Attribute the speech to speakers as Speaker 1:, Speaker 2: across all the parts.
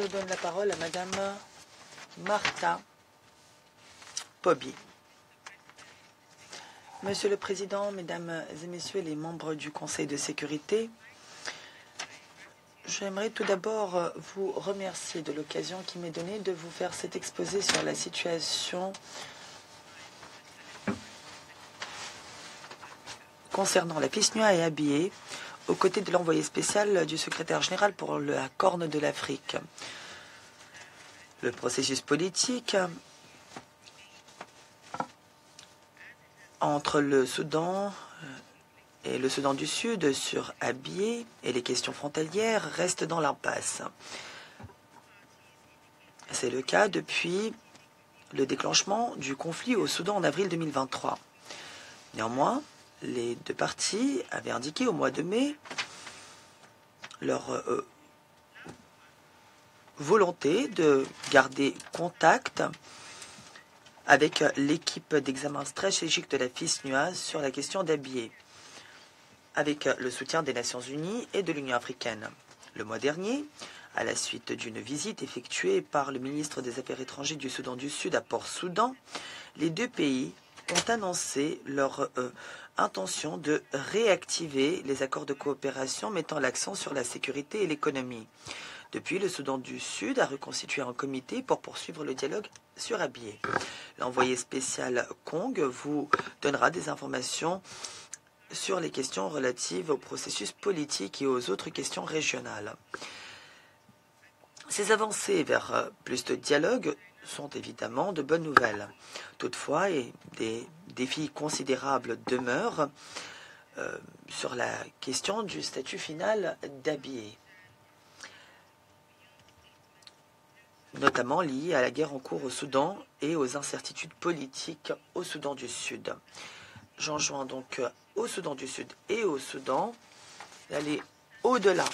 Speaker 1: Je donne la parole à Madame Martha Pobby. Monsieur le Président, Mesdames et Messieurs les membres du Conseil de sécurité, j'aimerais tout d'abord vous remercier de l'occasion qui m'est donnée de vous faire cet exposé sur la situation concernant la FISNUA et Abyei, aux côtés de l'envoyé spécial du secrétaire général pour la Corne de l'Afrique. Le processus politique entre le Soudan et le Soudan du Sud sur Abyei et les questions frontalières reste dans l'impasse. C'est le cas depuis le déclenchement du conflit au Soudan en avril 2023. Néanmoins, les deux parties avaient indiqué au mois de mai leur volonté de garder contact avec l'équipe d'examen stratégique de la FISNUA sur la question d'Abyei, avec le soutien des Nations Unies et de l'Union africaine. Le mois dernier, à la suite d'une visite effectuée par le ministre des Affaires étrangères du Soudan du Sud à Port-Soudan, les deux pays ont annoncé leur intention de réactiver les accords de coopération mettant l'accent sur la sécurité et l'économie. Depuis, le Soudan du Sud a reconstitué un comité pour poursuivre le dialogue sur Abyei. L'envoyé spécial Kong vous donnera des informations sur les questions relatives au processus politique et aux autres questions régionales. Ces avancées vers plus de dialogue sont évidemment de bonnes nouvelles. Toutefois, des défis considérables demeurent sur la question du statut final d'Abyei, notamment lié à la guerre en cours au Soudan et aux incertitudes politiques au Soudan du Sud. J'enjoins donc au Soudan du Sud et au Soudan d'aller au-delà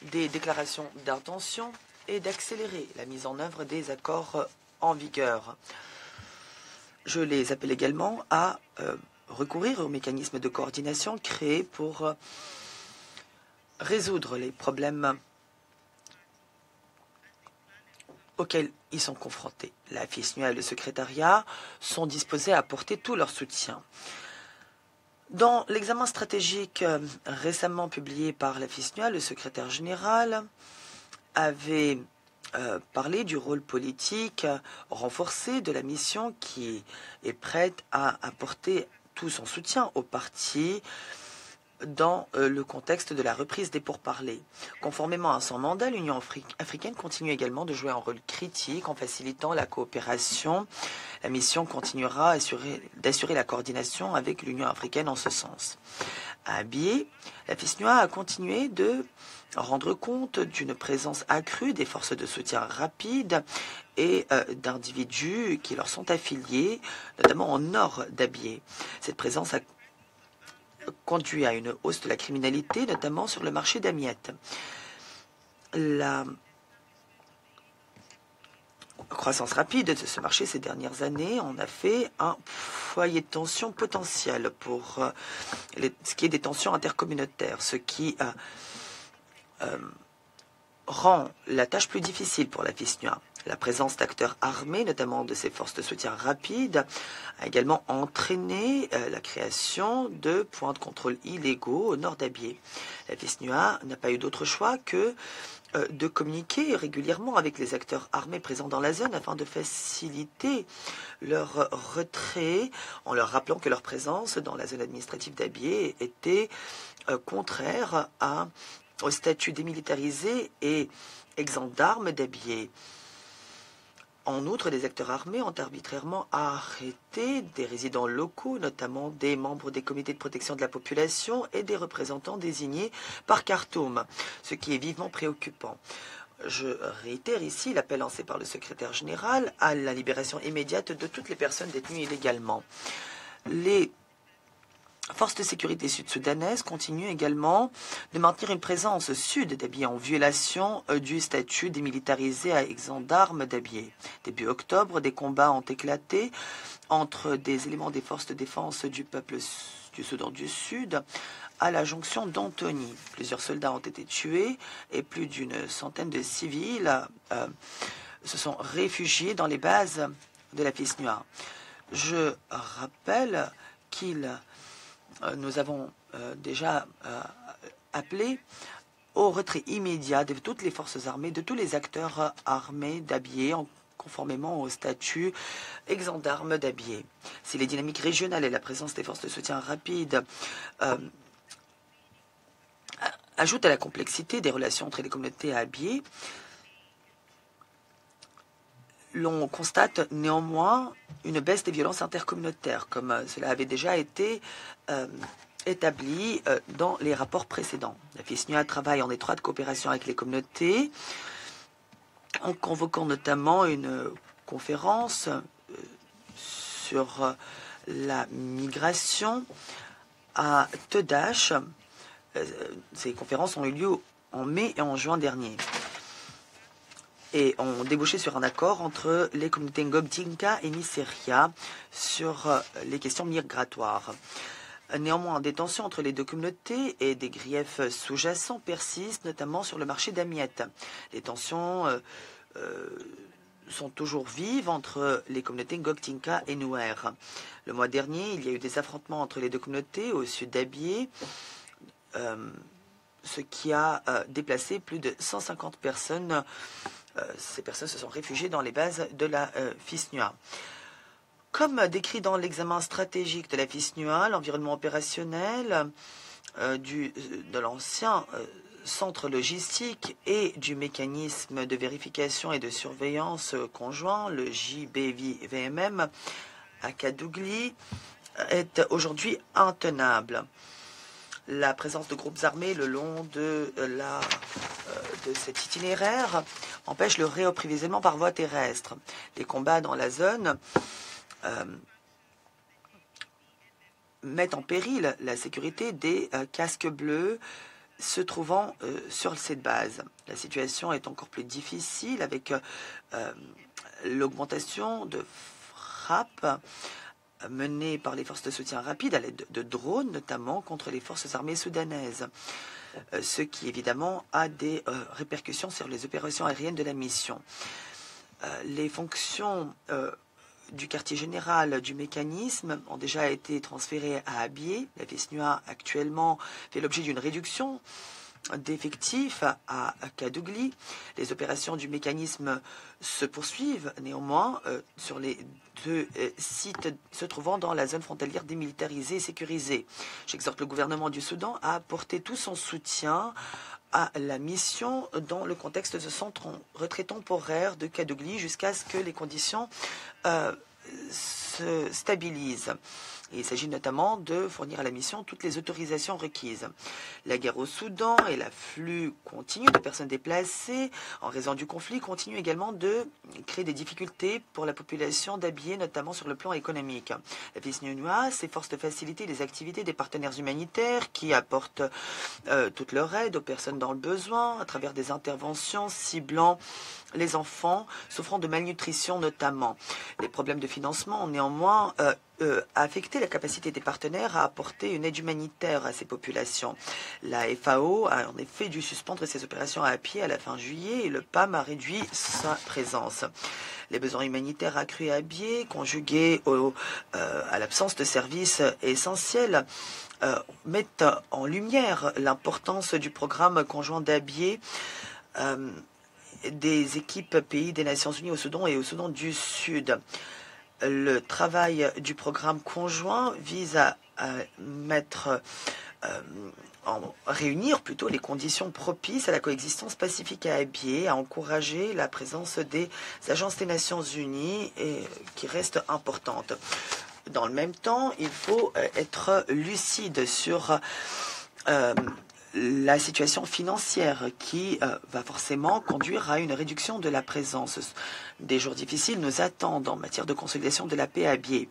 Speaker 1: des déclarations d'intention et d'accélérer la mise en œuvre des accords en vigueur. Je les appelle également à recourir aux mécanismes de coordination créés pour résoudre les problèmes auxquels ils sont confrontés. La FISNUA et le secrétariat sont disposés à apporter tout leur soutien. Dans l'examen stratégique récemment publié par la FISNUA, le secrétaire général avait parlé du rôle politique renforcé de la mission qui est prête à apporter tout son soutien aux partis dans le contexte de la reprise des pourparlers. Conformément à son mandat, l'Union africaine continue également de jouer un rôle critique en facilitant la coopération. La mission continuera d'assurer la coordination avec l'Union africaine en ce sens. À Abyei, la FISNUA a continué de rendre compte d'une présence accrue des forces de soutien rapide et d'individus qui leur sont affiliés, notamment au nord d'Abyei. Cette présence a conduit à une hausse de la criminalité, notamment sur le marché d'Amiet. La croissance rapide de ce marché ces dernières années en a fait un foyer de tension potentiel pour ce qui est des tensions intercommunautaires, ce qui rend la tâche plus difficile pour la FISNUA. La présence d'acteurs armés, notamment de ces forces de soutien rapides, a également entraîné la création de points de contrôle illégaux au nord d'Abyei. La FISNUA n'a pas eu d'autre choix que de communiquer régulièrement avec les acteurs armés présents dans la zone afin de faciliter leur retrait, en leur rappelant que leur présence dans la zone administrative d'Abyei était contraire au statut démilitarisé et exempt d'armes d'Abyei. En outre, les acteurs armés ont arbitrairement arrêté des résidents locaux, notamment des membres des comités de protection de la population et des représentants désignés par Khartoum, ce qui est vivement préoccupant. Je réitère ici l'appel lancé par le secrétaire général à la libération immédiate de toutes les personnes détenues illégalement. Les forces de sécurité sud-soudanaises continuent également de maintenir une présence au sud d'Abyei en violation du statut démilitarisé à exempt d'armes d'Abyei. Début octobre, des combats ont éclaté entre des éléments des forces de défense du peuple du Soudan du Sud à la jonction d'Antony. Plusieurs soldats ont été tués et plus d'une centaine de civils se sont réfugiés dans les bases de la FISNUA. Je rappelle nous avons déjà appelé au retrait immédiat de toutes les forces armées, de tous les acteurs armés d'Abyei, conformément au statut exempt d'armes d'Abyei. Si les dynamiques régionales et la présence des forces de soutien rapide ajoutent à la complexité des relations entre les communautés à Abyei, l'on constate néanmoins une baisse des violences intercommunautaires, comme cela avait déjà été établi dans les rapports précédents. La FISNUA travaille en étroite coopération avec les communautés, en convoquant notamment une conférence sur la migration à Tedash. Ces conférences ont eu lieu en mai et en juin dernier et ont débouché sur un accord entre les communautés Ngok, Dinka et Miseria sur les questions migratoires. Néanmoins, des tensions entre les deux communautés et des griefs sous-jacents persistent, notamment sur le marché d'Amiette. Les tensions sont toujours vives entre les communautés Ngok, Dinka et Nuer. Le mois dernier, il y a eu des affrontements entre les deux communautés au sud d'Abyei, ce qui a déplacé plus de 150 personnes. Ces personnes se sont réfugiées dans les bases de la FISNUA. Comme décrit dans l'examen stratégique de la FISNUA, l'environnement opérationnel de l'ancien centre logistique et du mécanisme de vérification et de surveillance conjoint, le JBVMM, à Kadougli, est aujourd'hui intenable. La présence de groupes armés le long de cet itinéraire empêche le réapprovisionnement par voie terrestre. Les combats dans la zone mettent en péril la sécurité des casques bleus se trouvant sur cette base. La situation est encore plus difficile avec l'augmentation de frappes menées par les forces de soutien rapide à l'aide de drones, notamment contre les forces armées soudanaises, ce qui évidemment a des répercussions sur les opérations aériennes de la mission. Les fonctions du quartier général du mécanisme ont déjà été transférées à Abyei. La FISNUA actuellement fait l'objet d'une réduction d'effectifs à Kadougli. Les opérations du mécanisme se poursuivent néanmoins sur les deux sites se trouvant dans la zone frontalière démilitarisée et sécurisée. J'exhorte le gouvernement du Soudan à apporter tout son soutien à la mission dans le contexte de ce centre retrait temporaire de Kadougli jusqu'à ce que les conditions se stabilisent. Il s'agit notamment de fournir à la mission toutes les autorisations requises. La guerre au Soudan et l'afflux continu de personnes déplacées en raison du conflit continuent également de créer des difficultés pour la population d'Abyei, notamment sur le plan économique. La FISNUA s'efforce de faciliter les activités des partenaires humanitaires qui apportent toute leur aide aux personnes dans le besoin à travers des interventions ciblant les enfants souffrant de malnutrition notamment. Les problèmes de financement ont néanmoins affecté la capacité des partenaires à apporter une aide humanitaire à ces populations. La FAO a en effet dû suspendre ses opérations à pied à la fin juillet et le PAM a réduit sa présence. Les besoins humanitaires accrus à Abyei, conjugués à l'absence de services essentiels, mettent en lumière l'importance du programme conjoint d'Abyei des équipes pays des Nations Unies au Soudan et au Soudan du Sud. Le travail du programme conjoint vise à réunir plutôt les conditions propices à la coexistence pacifique à Abyei, à encourager la présence des agences des Nations Unies qui reste importante. Dans le même temps, il faut être lucide sur la situation financière qui va forcément conduire à une réduction de la présence. Des jours difficiles nous attendent en matière de consolidation de la paix à Abyei.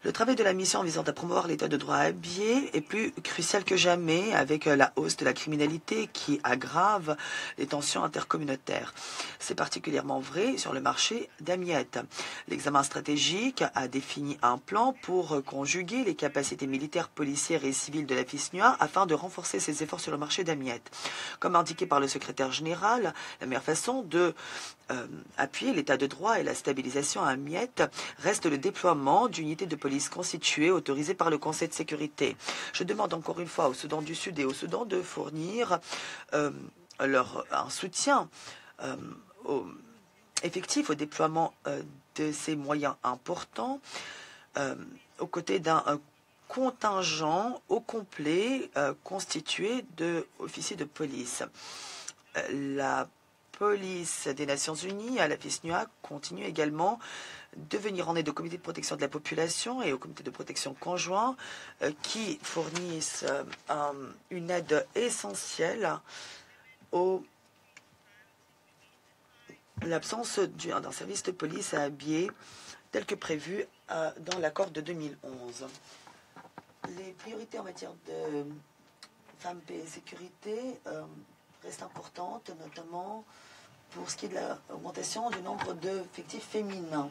Speaker 1: Le travail de la mission visant à promouvoir l'état de droit à Abyei est plus crucial que jamais avec la hausse de la criminalité qui aggrave les tensions intercommunautaires. C'est particulièrement vrai sur le marché d'Amiette. L'examen stratégique a défini un plan pour conjuguer les capacités militaires, policières et civiles de la FISNUA afin de renforcer ses efforts sur le marché d'Amiette. Comme indiqué par le secrétaire général, la meilleure façon de appuyer l'état de droit et la stabilisation à Amiette reste le déploiement d'unités de police constituées autorisées par le Conseil de sécurité. Je demande encore une fois au Soudan du Sud et au Soudan de fournir un soutien effectif au déploiement de ces moyens importants aux côtés d'un contingent au complet constitué d'officiers de police. La police des Nations Unies à la FISNUA continue également de venir en aide au comité de protection de la population et au comité de protection conjoint qui fournissent une aide essentielle à l'absence d'un service de police à Abyei tel que prévu dans l'accord de 2011. Les priorités en matière de femmes, paix et sécurité restent importantes, notamment pour ce qui est de l'augmentation du nombre d'effectifs féminins.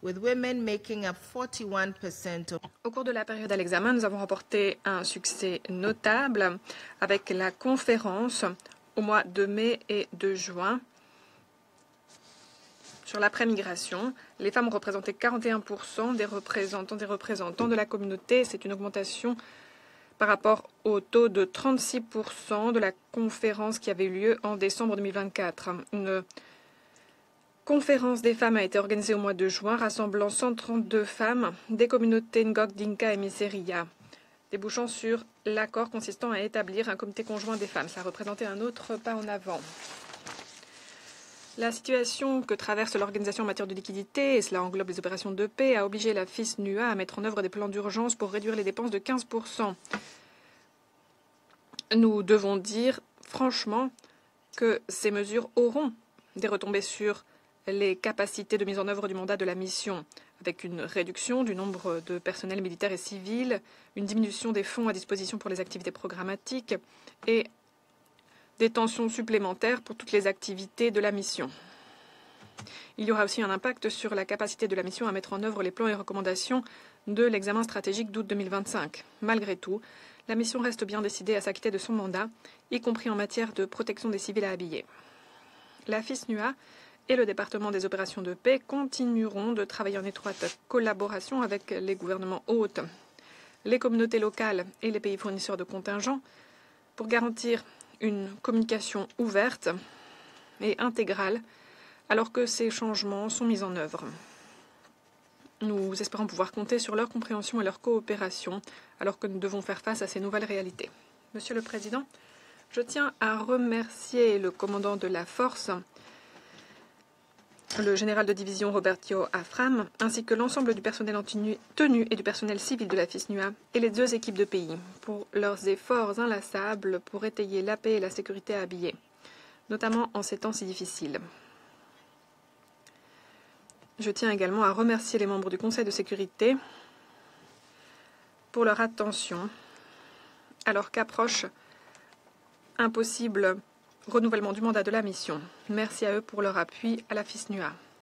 Speaker 2: With women making up 41% of...
Speaker 3: Au cours de la période à l'examen, nous avons remporté un succès notable avec la conférence au mois de mai et de juin sur l'après-migration. Les femmes ont représenté 41% des représentants de la communauté. C'est une augmentation par rapport au taux de 36% de la conférence qui avait eu lieu en décembre 2024. Une conférence des femmes a été organisée au mois de juin, rassemblant 132 femmes des communautés Ngok, Dinka et Miseria, débouchant sur l'accord consistant à établir un comité conjoint des femmes. Ça a représenté un autre pas en avant. La situation que traverse l'organisation en matière de liquidité, et cela englobe les opérations de paix, a obligé la FISNUA à mettre en œuvre des plans d'urgence pour réduire les dépenses de 15%. Nous devons dire franchement que ces mesures auront des retombées sur les capacités de mise en œuvre du mandat de la mission, avec une réduction du nombre de personnels militaires et civils, une diminution des fonds à disposition pour les activités programmatiques et des tensions supplémentaires pour toutes les activités de la mission. Il y aura aussi un impact sur la capacité de la mission à mettre en œuvre les plans et recommandations de l'examen stratégique d'août 2025. Malgré tout, la mission reste bien décidée à s'acquitter de son mandat, y compris en matière de protection des civils à Abyei. La FISNUA et le département des opérations de paix continueront de travailler en étroite collaboration avec les gouvernements hôtes, les communautés locales et les pays fournisseurs de contingents pour garantir une communication ouverte et intégrale alors que ces changements sont mis en œuvre. Nous espérons pouvoir compter sur leur compréhension et leur coopération alors que nous devons faire face à ces nouvelles réalités. Monsieur le Président, je tiens à remercier le commandant de la force, le général de division Roberto Afram, ainsi que l'ensemble du personnel en tenue et du personnel civil de la FISNUA et les deux équipes de pays pour leurs efforts inlassables pour étayer la paix et la sécurité à Abyei, notamment en ces temps si difficiles. Je tiens également à remercier les membres du Conseil de sécurité pour leur attention alors qu'approche un possible renouvellement du mandat de la mission. Merci à eux pour leur appui à la FISNUA.